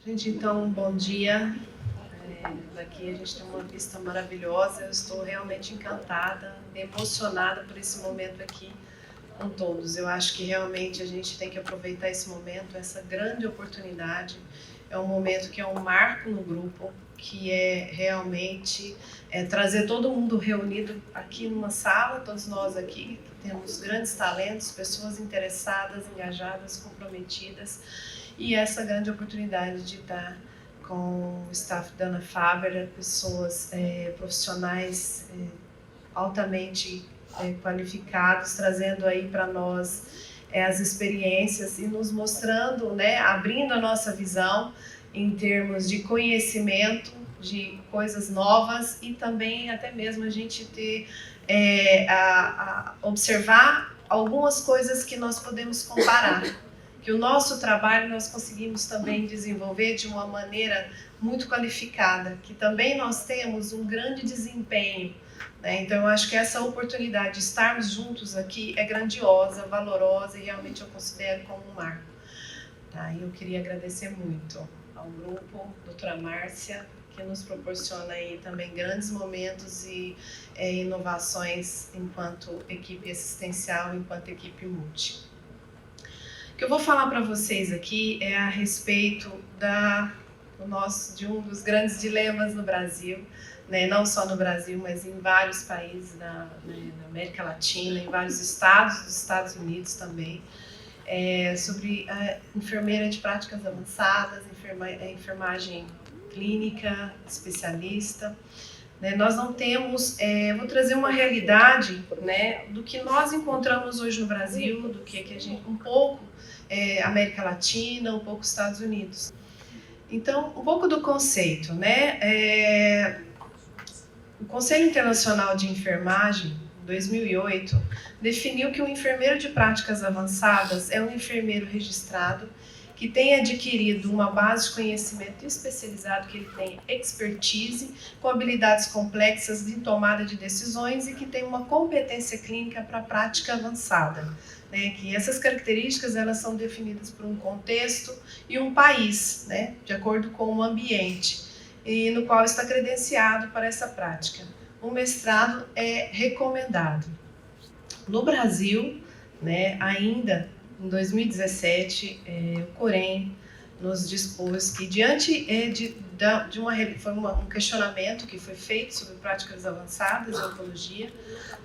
Gente, então, bom dia. Daqui a gente tem uma vista maravilhosa. Eu estou realmente encantada, emocionada por esse momento aqui com todos. Eu acho que realmente a gente tem que aproveitar esse momento, essa grande oportunidade. É um momento que é um marco no grupo, que é realmente trazer todo mundo reunido aqui numa sala, todos nós aqui temos grandes talentos, pessoas interessadas, engajadas, comprometidas, e essa grande oportunidade de estar com o staff da Ana Fábera, pessoas profissionais altamente qualificados, trazendo aí para nós as experiências e nos mostrando, né, abrindo a nossa visão em termos de conhecimento, de coisas novas e também até mesmo a gente ter observar algumas coisas que nós podemos comparar, que o nosso trabalho nós conseguimos também desenvolver de uma maneira muito qualificada, que também nós temos um grande desempenho, né? Então eu acho que essa oportunidade de estarmos juntos aqui é grandiosa, valorosa e realmente eu considero como um marco. Tá? E eu queria agradecer muito ao grupo, doutora Márcia, que nos proporciona aí também grandes momentos e inovações enquanto equipe assistencial, enquanto equipe multi. O que eu vou falar para vocês aqui é a respeito de um dos grandes dilemas no Brasil, né? Não só no Brasil, mas em vários países na América Latina, em vários estados dos Estados Unidos também, sobre a enfermeira de práticas avançadas, enfermagem clínica, especialista. Né? Nós não temos, vou trazer uma realidade, né, do que nós encontramos hoje no Brasil, do que a gente, um pouco América Latina, um pouco Estados Unidos. Então, um pouco do conceito, né? O Conselho Internacional de Enfermagem, em 2008, definiu que um enfermeiro de práticas avançadas é um enfermeiro registrado que tenha adquirido uma base de conhecimento especializado, que ele tenha expertise, com habilidades complexas de tomada de decisões e que tenha uma competência clínica para a prática avançada. Né, que essas características elas são definidas por um contexto e um país, né, de acordo com o ambiente, e no qual está credenciado para essa prática. O mestrado é recomendado. No Brasil, né, ainda em 2017, o Corém nos dispôs que, diante foi um questionamento que foi feito sobre práticas avançadas em oncologia,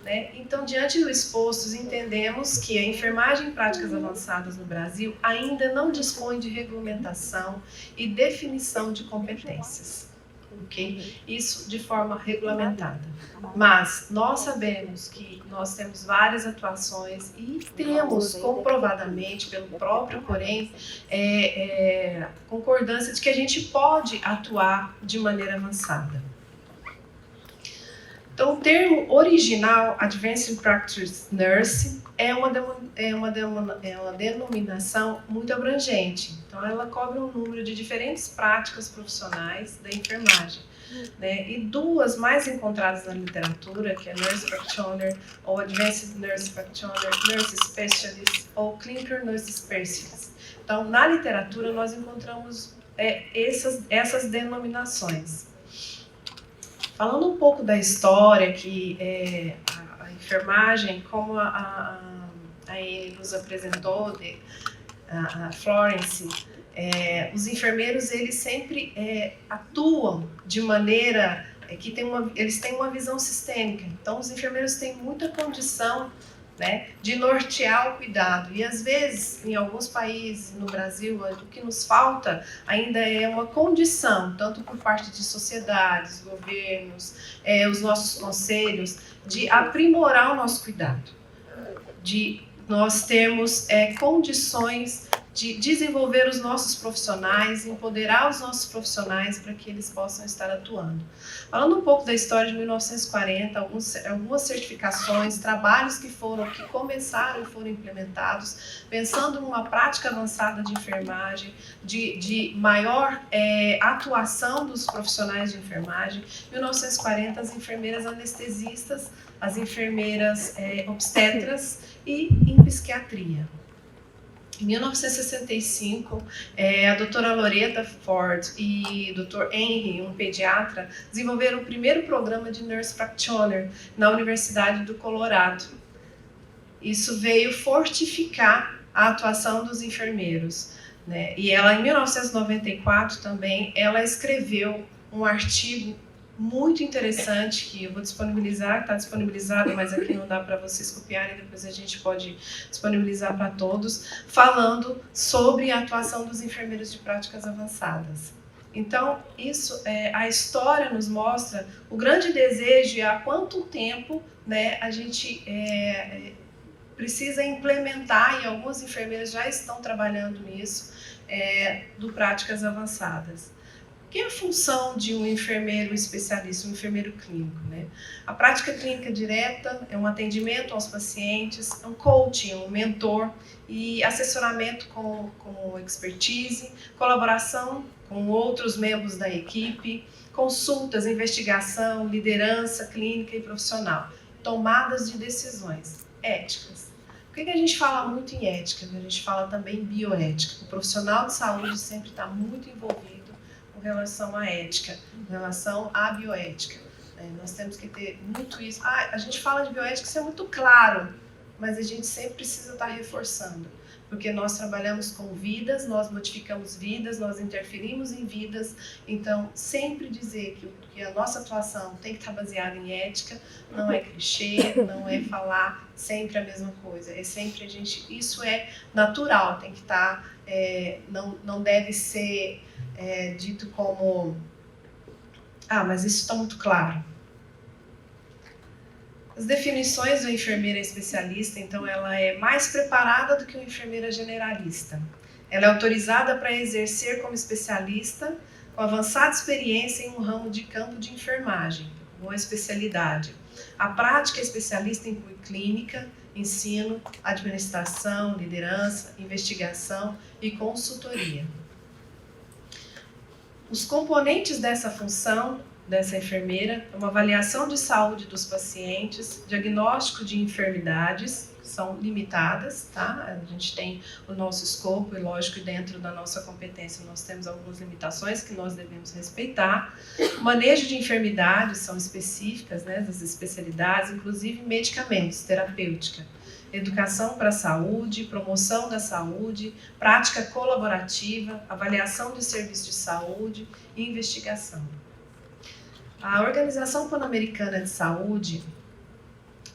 né? Então, diante do exposto, entendemos que a enfermagem em práticas avançadas no Brasil ainda não dispõe de regulamentação e definição de competências. Okay? Isso de forma regulamentada. Mas nós sabemos que nós temos várias atuações e temos comprovadamente pelo próprio Corém concordância de que a gente pode atuar de maneira avançada. Então, o termo original, Advanced Practice Nurse, é uma denominação muito abrangente. Então, ela cobre um número de diferentes práticas profissionais da enfermagem. Né? E duas mais encontradas na literatura, que é Nurse Practitioner, ou Advanced Nurse Practitioner, Nurse Specialist, ou Clinical Nurse Specialist. Então, na literatura, nós encontramos essas denominações. Falando um pouco da história, que a enfermagem, como a Amy nos apresentou, a Florence, os enfermeiros eles sempre atuam de maneira que eles têm uma visão sistêmica. Então, os enfermeiros têm muita condição, né, de nortear o cuidado. E, às vezes, em alguns países, no Brasil, o que nos falta ainda é uma condição, tanto por parte de sociedades, governos, os nossos conselhos, de aprimorar o nosso cuidado, de nós termos condições de desenvolver os nossos profissionais, empoderar os nossos profissionais para que eles possam estar atuando. Falando um pouco da história de 1940, algumas certificações, trabalhos que começaram e foram implementados, pensando numa prática avançada de enfermagem, de maior atuação dos profissionais de enfermagem. Em 1940, as enfermeiras anestesistas, as enfermeiras obstetras e em psiquiatria. Em 1965, a doutora Loretta Ford e o Dr. Henry, um pediatra, desenvolveram o primeiro programa de Nurse Practitioner na Universidade do Colorado. Isso veio fortificar a atuação dos enfermeiros, né? E ela, em 1994 também, ela escreveu um artigo muito interessante que eu vou disponibilizar, está disponibilizado, mas aqui não dá para vocês copiarem, depois a gente pode disponibilizar para todos, falando sobre a atuação dos enfermeiros de práticas avançadas. Então, isso, a história nos mostra o grande desejo e há quanto tempo, né, a gente precisa implementar, e alguns enfermeiros já estão trabalhando nisso, do práticas avançadas. O que é a função de um enfermeiro especialista, um enfermeiro clínico, né? A prática clínica direta é um atendimento aos pacientes, é um coaching, um mentor e assessoramento com expertise, colaboração com outros membros da equipe, consultas, investigação, liderança clínica e profissional, tomadas de decisões éticas. Por que a gente fala muito em ética? A gente fala também em bioética. O profissional de saúde sempre está muito envolvido com relação à ética, com relação à bioética. Nós temos que ter muito isso. A gente fala de bioética, isso é muito claro, mas a gente sempre precisa estar reforçando, porque nós trabalhamos com vidas, nós modificamos vidas, nós interferimos em vidas, então sempre dizer que a nossa atuação tem que estar baseada em ética, não é clichê, não é falar sempre a mesma coisa, é sempre isso é natural, tem que estar, não deve ser dito como, mas isso está muito claro. As definições do enfermeira especialista, então, ela é mais preparada do que uma enfermeira generalista. Ela é autorizada para exercer como especialista, com avançada experiência em um ramo de campo de enfermagem, uma especialidade. A prática especialista inclui clínica, ensino, administração, liderança, investigação e consultoria. Os componentes dessa função dessa enfermeira, uma avaliação de saúde dos pacientes, diagnóstico de enfermidades, que são limitadas, tá? A gente tem o nosso escopo e, lógico, dentro da nossa competência nós temos algumas limitações que nós devemos respeitar. O manejo de enfermidades são específicas, né, das especialidades, inclusive medicamentos, terapêutica. Educação para a saúde, promoção da saúde, prática colaborativa, avaliação de serviços de saúde e investigação. A Organização Pan-Americana de Saúde,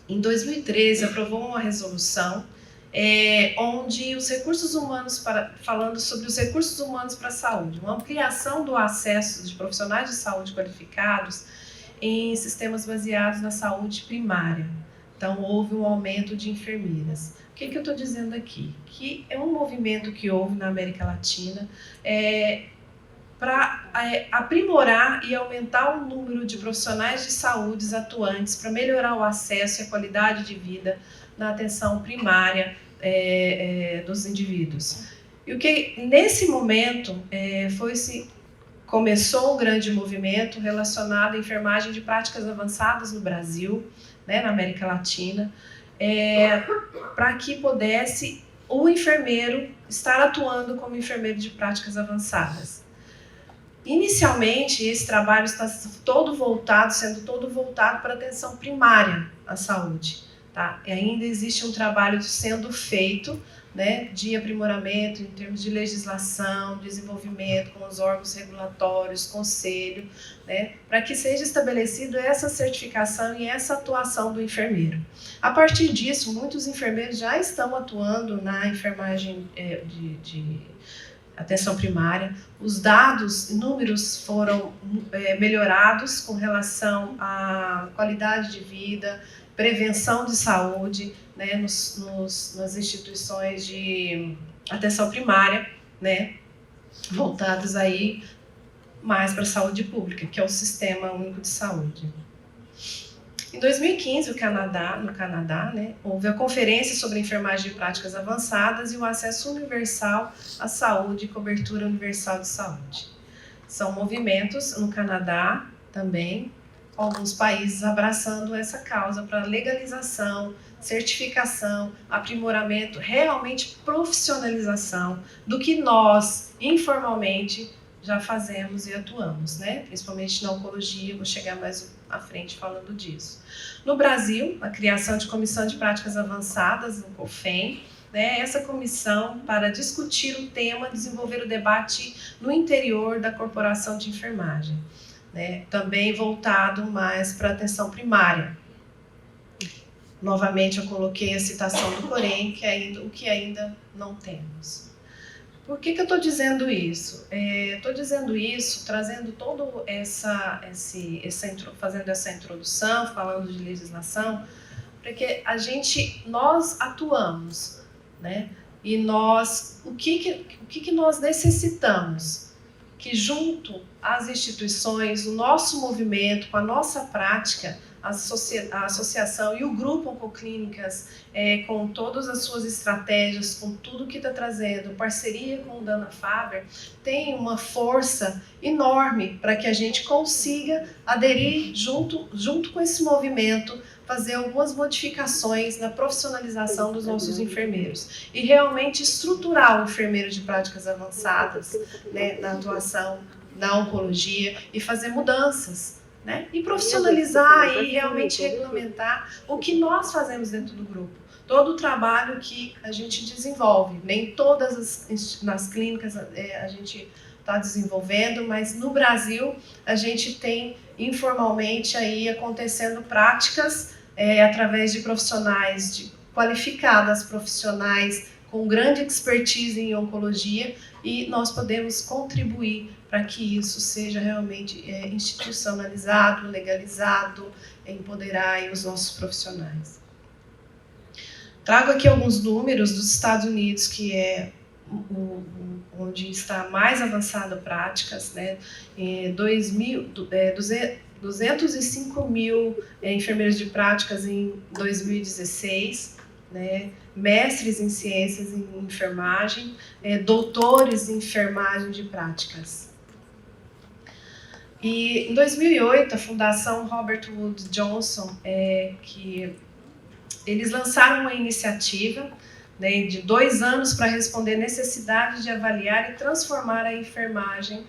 em 2013, aprovou uma resolução onde os recursos humanos, falando sobre os recursos humanos para a saúde, uma ampliação do acesso de profissionais de saúde qualificados em sistemas baseados na saúde primária. Então, houve um aumento de enfermeiras. O que eu estou dizendo aqui? Que é um movimento que houve na América Latina, para aprimorar e aumentar o número de profissionais de saúde atuantes, para melhorar o acesso e a qualidade de vida na atenção primária dos indivíduos. E o que nesse momento começou um grande movimento relacionado à enfermagem de práticas avançadas no Brasil, né, na América Latina, para que pudesse o enfermeiro estar atuando como enfermeiro de práticas avançadas. Inicialmente, esse trabalho está sendo todo voltado para a atenção primária à saúde. Tá? E ainda existe um trabalho sendo feito, né, de aprimoramento em termos de legislação, desenvolvimento com os órgãos regulatórios, conselho, né, para que seja estabelecida essa certificação e essa atuação do enfermeiro. A partir disso, muitos enfermeiros já estão atuando na enfermagem de atenção primária. Os dados, números foram melhorados com relação à qualidade de vida, prevenção de saúde, né, nas instituições de atenção primária, né, voltados aí mais para a saúde pública, que é o Sistema Único de Saúde. Em 2015, no Canadá, né, houve a Conferência sobre Enfermagem de Práticas Avançadas e o Acesso Universal à Saúde e Cobertura Universal de Saúde. São movimentos no Canadá também, alguns países abraçando essa causa para legalização, certificação, aprimoramento, realmente profissionalização do que nós, informalmente, já fazemos e atuamos, né? Principalmente na oncologia, vou chegar mais à frente falando disso. No Brasil, a criação de Comissão de Práticas Avançadas, no COFEM, né? Essa comissão para discutir o tema, desenvolver o debate no interior da corporação de enfermagem, né? Também voltado mais para a atenção primária. Novamente eu coloquei a citação do Corém, o que ainda não temos. Por que eu estou dizendo isso? Estou dizendo isso, trazendo todo fazendo essa introdução, falando de legislação, porque nós atuamos, né? E o que nós necessitamos? Que junto às instituições, o nosso movimento, com a nossa prática, a associação e o grupo Oncoclínicas, com todas as suas estratégias, com tudo que está trazendo, parceria com o Dana-Farber, tem uma força enorme para que a gente consiga aderir junto com esse movimento, fazer algumas modificações na profissionalização dos nossos enfermeiros e realmente estruturar o enfermeiro de práticas avançadas, né, na atuação na oncologia e fazer mudanças, né? E profissionalizar e realmente regulamentar o que nós fazemos dentro do grupo. Todo o trabalho que a gente desenvolve, nem todas nas clínicas a gente está desenvolvendo, mas no Brasil a gente tem informalmente aí acontecendo práticas através de profissionais qualificadas, profissionais com grande expertise em oncologia, e nós podemos contribuir para que isso seja realmente institucionalizado, legalizado, empoderar aí os nossos profissionais. Trago aqui alguns números dos Estados Unidos, que é onde está mais avançado práticas, né? 205 mil enfermeiros de práticas em 2016, né? Mestres em ciências em enfermagem, doutores em enfermagem de práticas. E em 2008, a Fundação Robert Wood Johnson, que eles lançaram uma iniciativa, né, de 2 anos para responder a necessidade de avaliar e transformar a enfermagem,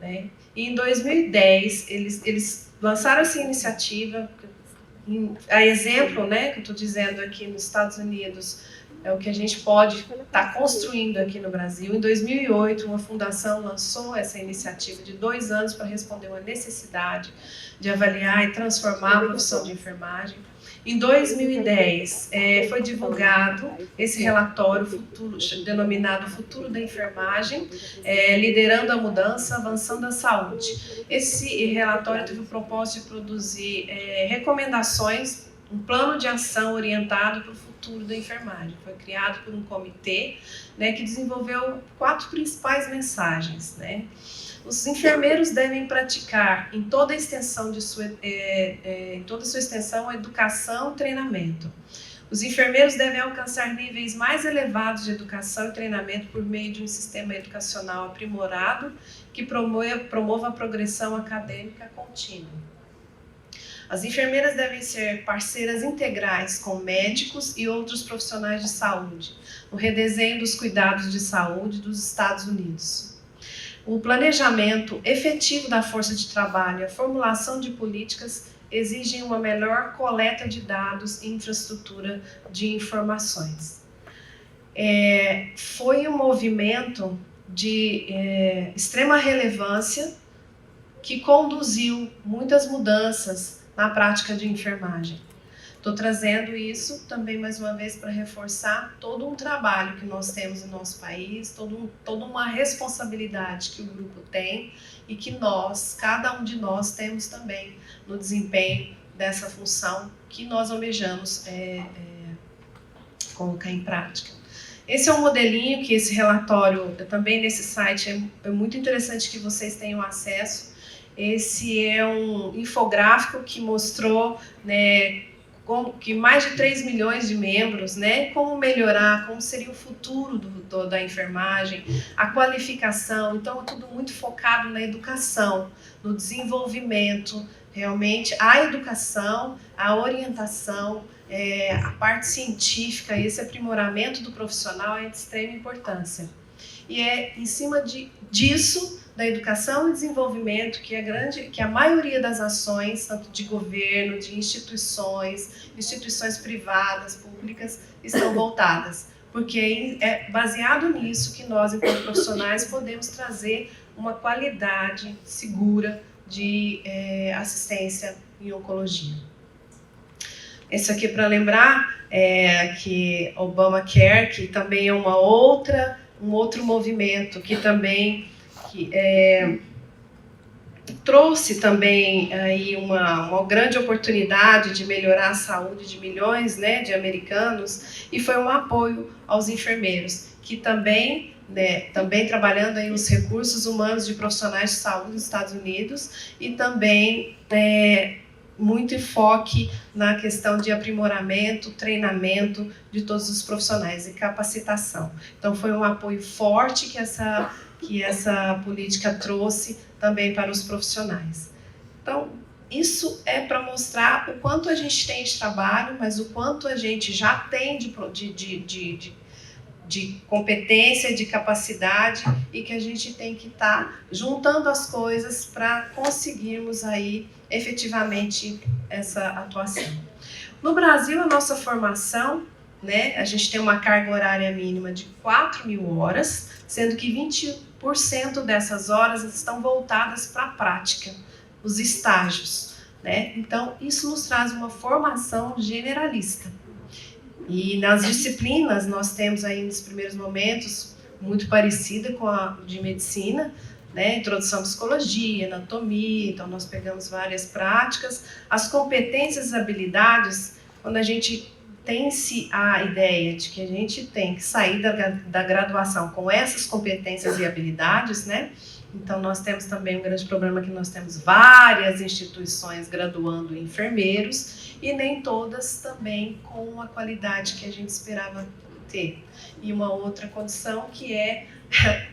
né? E em 2010, eles lançaram essa iniciativa, a exemplo, né, que eu estou dizendo aqui nos Estados Unidos, é o que a gente pode estar construindo aqui no Brasil. Em 2008, uma fundação lançou essa iniciativa de 2 anos para responder uma necessidade de avaliar e transformar a profissão de enfermagem. Em 2010, foi divulgado esse relatório denominado Futuro da Enfermagem, liderando a mudança, avançando a saúde. Esse relatório teve o propósito de produzir recomendações, um plano de ação orientado para o futuro da enfermagem. Foi criado por um comitê, né, que desenvolveu 4 principais mensagens, né? Os enfermeiros devem praticar em toda a extensão em toda a sua extensão a educação e treinamento. Os enfermeiros devem alcançar níveis mais elevados de educação e treinamento por meio de um sistema educacional aprimorado que promova a progressão acadêmica contínua. As enfermeiras devem ser parceiras integrais com médicos e outros profissionais de saúde no redesenho dos cuidados de saúde dos Estados Unidos. O planejamento efetivo da força de trabalho e a formulação de políticas exigem uma melhor coleta de dados e infraestrutura de informações. Foi um movimento de extrema relevância que conduziu muitas mudanças na prática de enfermagem. Estou trazendo isso também mais uma vez para reforçar todo um trabalho que nós temos no nosso país, toda uma responsabilidade que o grupo tem e que cada um de nós temos também no desempenho dessa função que nós almejamos colocar em prática. Esse é um modelinho que esse relatório, também nesse site, é muito interessante que vocês tenham acesso. Esse é um infográfico que mostrou, né, que mais de 3 milhões de membros, né, como melhorar, como seria o futuro da enfermagem, a qualificação. Então, é tudo muito focado na educação, no desenvolvimento, Realmente, a educação, a orientação, a parte científica, esse aprimoramento do profissional é de extrema importância. E é em cima disso, da educação e desenvolvimento, que a maioria das ações, tanto de governo, de instituições privadas, públicas, estão voltadas. Porque é baseado nisso que nós, enquanto profissionais, podemos trazer uma qualidade segura de assistência em oncologia. Isso aqui para lembrar que Obamacare, que também é um outro movimento que também trouxe também aí uma grande oportunidade de melhorar a saúde de milhões, né, de americanos, e foi um apoio aos enfermeiros, que também trabalhando aí os recursos humanos de profissionais de saúde nos Estados Unidos, e também muito enfoque na questão de aprimoramento, treinamento de todos os profissionais e capacitação. Então foi um apoio forte que essa política trouxe também para os profissionais. Então, isso é para mostrar o quanto a gente tem de trabalho, mas o quanto a gente já tem de competência, de capacidade, e que a gente tem que estar juntando as coisas para conseguirmos aí efetivamente essa atuação. No Brasil, a nossa formação, né, a gente tem uma carga horária mínima de 4.000 horas, sendo que 20% dessas horas estão voltadas para a prática, os estágios, né? Então, isso nos traz uma formação generalista. E nas disciplinas, nós temos aí nos primeiros momentos, muito parecida com a de medicina, né? Introdução à psicologia, anatomia, então nós pegamos várias práticas. As competências e habilidades, quando a gente tem-se a ideia de que a gente tem que sair da graduação com essas competências e habilidades, né? Então, nós temos também um grande problema que nós temos várias instituições graduando enfermeiros e nem todas também com a qualidade que a gente esperava ter. E uma outra condição que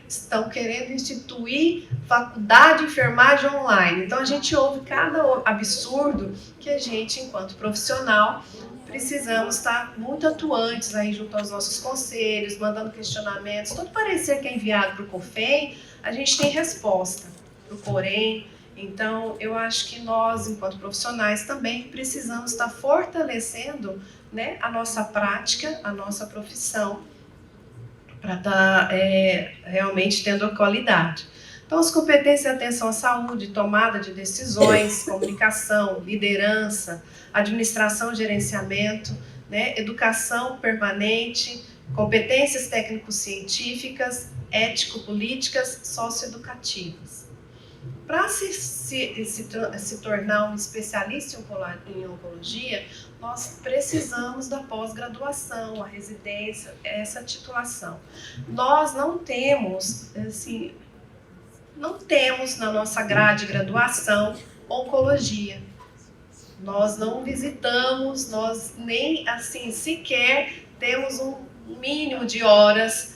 estão querendo instituir faculdade de enfermagem online. Então, a gente ouve cada absurdo que a gente, enquanto profissional, precisamos estar muito atuantes aí junto aos nossos conselhos, mandando questionamentos. Todo parecer que é enviado para o COFEM, a gente tem resposta para o Corém. Então, eu acho que nós, enquanto profissionais, também precisamos estar fortalecendo, né, a nossa prática, a nossa profissão, para estar realmente tendo a qualidade. Então, as competências de atenção à saúde, tomada de decisões, comunicação, liderança, administração e gerenciamento, né, educação permanente, competências técnico-científicas, ético-políticas, socioeducativas. Para se tornar um especialista em oncologia, nós precisamos da pós-graduação, a residência, essa titulação. Nós não temos na nossa grade de graduação oncologia. Nós não visitamos, nós nem assim sequer temos um mínimo de horas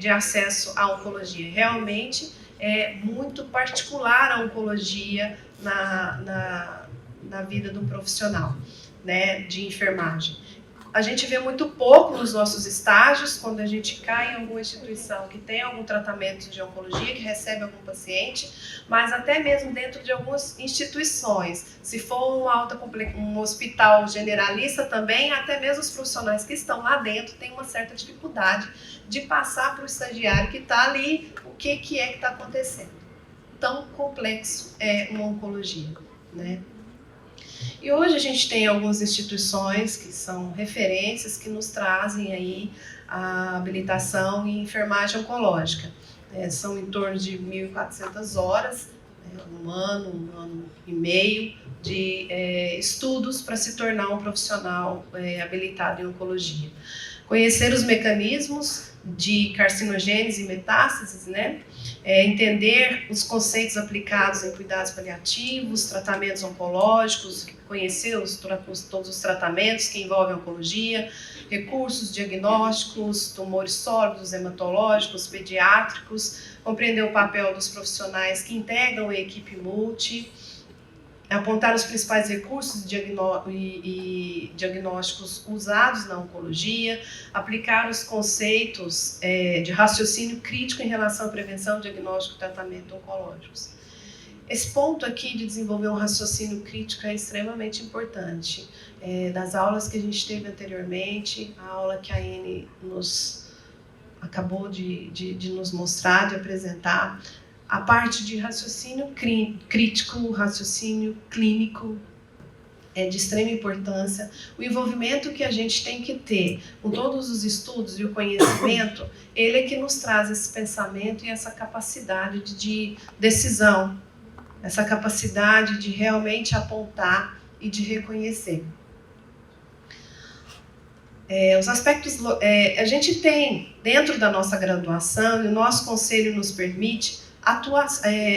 de acesso à oncologia. Realmente é muito particular a oncologia na vida do profissional, né, de enfermagem. A gente vê muito pouco nos nossos estágios, quando a gente cai em alguma instituição que tem algum tratamento de oncologia, que recebe algum paciente, mas até mesmo dentro de algumas instituições, se for um hospital generalista também, até mesmo os profissionais que estão lá dentro têm uma certa dificuldade de passar para o estagiário que está ali o que está acontecendo. Tão complexo é uma oncologia, né? E hoje a gente tem algumas instituições que são referências que nos trazem aí a habilitação em enfermagem oncológica. São em torno de 1.400 horas, um ano e meio de estudos para se tornar um profissional habilitado em oncologia. Conhecer os mecanismos de carcinogênese e metástases, né? Entender os conceitos aplicados em cuidados paliativos, tratamentos oncológicos, conhecer todos os tratamentos que envolvem oncologia, recursos diagnósticos, tumores sólidos, hematológicos, pediátricos, compreender o papel dos profissionais que integram a equipe multi, apontar os principais recursos e diagnósticos usados na oncologia, aplicar os conceitos de raciocínio crítico em relação à prevenção, diagnóstico e tratamento oncológicos. Esse ponto aqui de desenvolver um raciocínio crítico é extremamente importante. Das aulas que a gente teve anteriormente, a aula que a Anne acabou de nos mostrar, de apresentar, a parte de raciocínio crítico, raciocínio clínico é de extrema importância. O envolvimento que a gente tem que ter com todos os estudos e o conhecimento, ele é que nos traz esse pensamento e essa capacidade de decisão, essa capacidade de realmente apontar e de reconhecer. Os aspectos, a gente tem dentro da nossa graduação, e o nosso conselho nos permite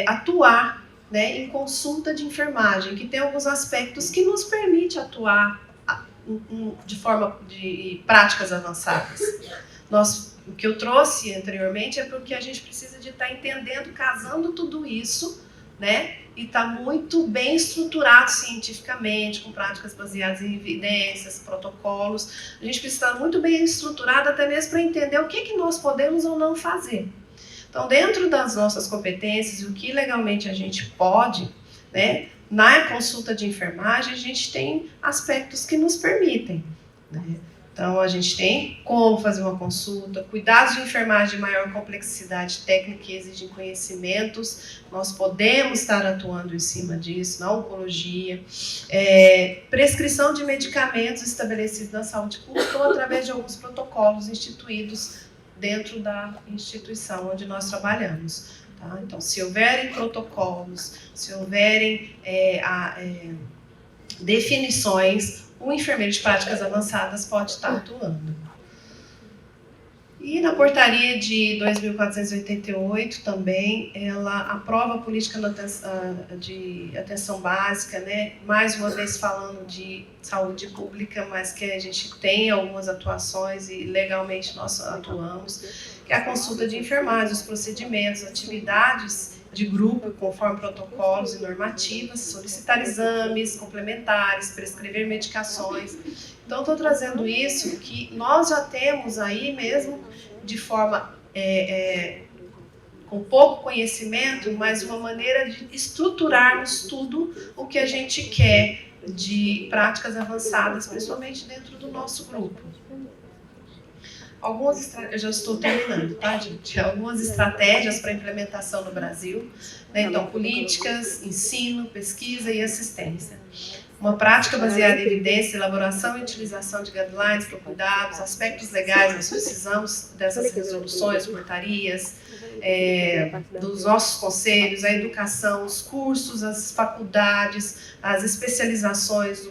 atuar, né, em consulta de enfermagem, que tem alguns aspectos que nos permite atuar de forma de práticas avançadas. O que eu trouxe anteriormente é porque a gente precisa de estar entendendo, casando tudo isso, né, e está muito bem estruturado cientificamente, com práticas baseadas em evidências, protocolos. A gente precisa estar muito bem estruturado até mesmo para entender o que nós podemos ou não fazer. Então, dentro das nossas competências e o que legalmente a gente pode, né, na consulta de enfermagem, a gente tem aspectos que nos permitem, né? Então, a gente tem como fazer uma consulta, cuidados de enfermagem de maior complexidade técnica que exigem conhecimentos, nós podemos estar atuando em cima disso, na oncologia, prescrição de medicamentos estabelecidos na saúde pública ou através de alguns protocolos instituídos dentro da instituição onde nós trabalhamos. Tá? Então, se houverem protocolos, se houverem definições, o enfermeiro de práticas avançadas pode estar atuando. E na portaria de 2.488 também, ela aprova a política de atenção básica, né? Mais uma vez falando de saúde pública, mas que a gente tem algumas atuações e legalmente nós atuamos, que é a consulta de enfermagem, os procedimentos, atividades de grupo, conforme protocolos e normativas, solicitar exames complementares, prescrever medicações. Então, estou trazendo isso que nós já temos aí mesmo de forma com pouco conhecimento, mas uma maneira de estruturarmos tudo o que a gente quer de práticas avançadas, principalmente dentro do nosso grupo. Eu já estou terminando, tá, gente? Algumas estratégias para implementação no Brasil, né? Então, políticas, ensino, pesquisa e assistência. Uma prática baseada em evidência, elaboração e utilização de guidelines para cuidados, aspectos legais, nós precisamos dessas resoluções, portarias, dos nossos conselhos, a educação, os cursos, as faculdades, as especializações,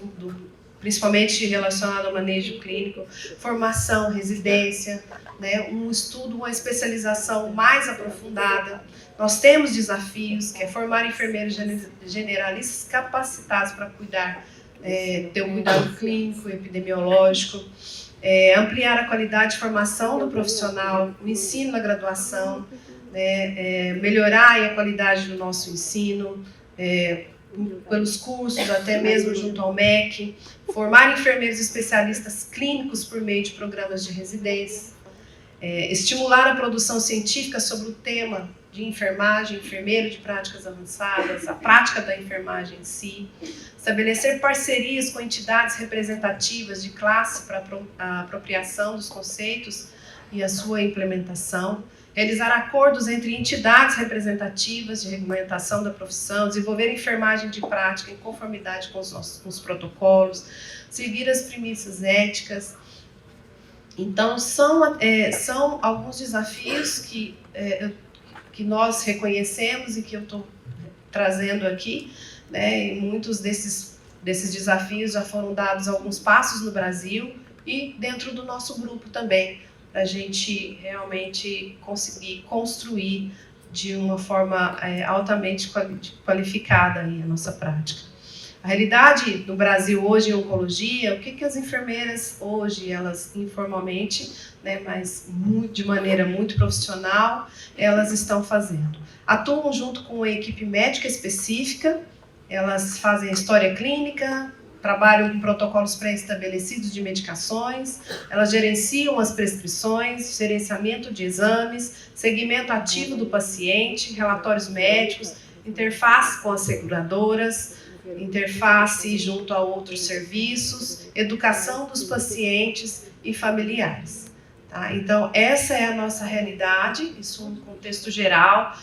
principalmente relacionado ao manejo clínico, formação, residência, né, um estudo, uma especialização mais aprofundada. Nós temos desafios, que é formar enfermeiros generalistas capacitados para cuidar, ter um cuidado clínico, epidemiológico, ampliar a qualidade de formação do profissional, o ensino na graduação, né, melhorar a qualidade do nosso ensino, pelos cursos, até mesmo junto ao MEC, formar enfermeiros especialistas clínicos por meio de programas de residência, estimular a produção científica sobre o tema de enfermagem, enfermeiro de práticas avançadas, a prática da enfermagem em si, estabelecer parcerias com entidades representativas de classe para a apropriação dos conceitos e a sua implementação, realizar acordos entre entidades representativas de regulamentação da profissão, desenvolver enfermagem de prática em conformidade com os protocolos, seguir as premissas éticas. Então, são alguns desafios que nós reconhecemos e que eu estou trazendo aqui, né? E muitos desses desafios já foram dados alguns passos no Brasil e dentro do nosso grupo também, para a gente realmente conseguir construir de uma forma altamente qualificada aí a nossa prática. A realidade no Brasil hoje em oncologia, o que as enfermeiras hoje, elas informalmente, né, mas de maneira muito profissional, elas estão fazendo? Atuam junto com uma equipe médica específica, elas fazem história clínica, trabalham com protocolos pré-estabelecidos de medicações, elas gerenciam as prescrições, gerenciamento de exames, segmento ativo do paciente, relatórios médicos, interface com as seguradoras, interface junto a outros serviços, educação dos pacientes e familiares. Tá? Então, essa é a nossa realidade, isso um contexto geral,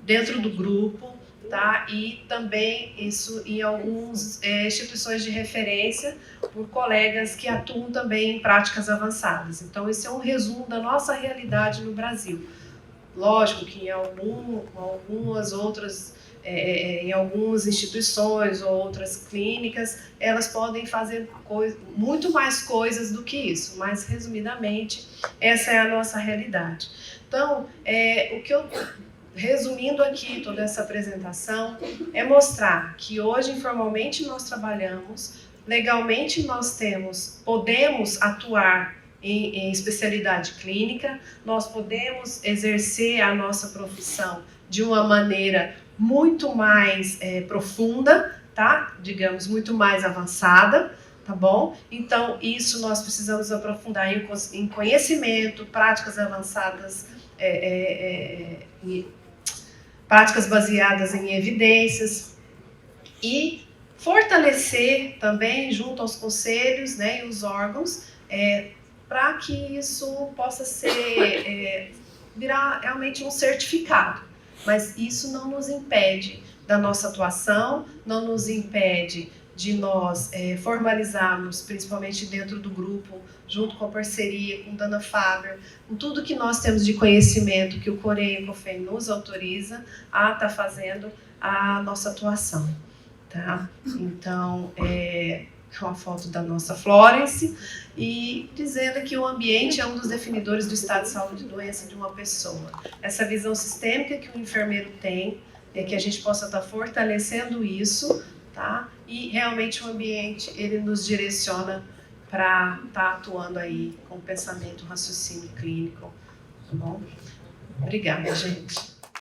dentro do grupo, tá? E também isso em algumas instituições de referência por colegas que atuam também em práticas avançadas. Então, esse é um resumo da nossa realidade no Brasil. Lógico que em algumas outras, em algumas instituições ou outras clínicas, elas podem fazer muito mais coisas do que isso, mas resumidamente, essa é a nossa realidade. Então, o que eu... Resumindo aqui toda essa apresentação, é mostrar que hoje informalmente nós trabalhamos, legalmente nós podemos atuar em especialidade clínica, nós podemos exercer a nossa profissão de uma maneira muito mais profunda, tá? Digamos, muito mais avançada, tá bom? Então, isso nós precisamos aprofundar em conhecimento, práticas avançadas, práticas baseadas em evidências e fortalecer também junto aos conselhos, né, e os órgãos, para que isso possa virar realmente um certificado. Mas isso não nos impede da nossa atuação, não nos impede de nós formalizarmos, principalmente dentro do grupo, junto com a parceria, com Dana Faber, com tudo que nós temos de conhecimento que o COREI e o COFEM nos autoriza a estar fazendo a nossa atuação. Tá? Então, uma foto da nossa Florence, e dizendo que o ambiente é um dos definidores do estado de saúde e doença de uma pessoa. Essa visão sistêmica que o enfermeiro tem, que a gente possa estar fortalecendo isso, tá? E realmente o ambiente, ele nos direciona para estar atuando aí com pensamento, raciocínio clínico, tá bom? Obrigada, gente.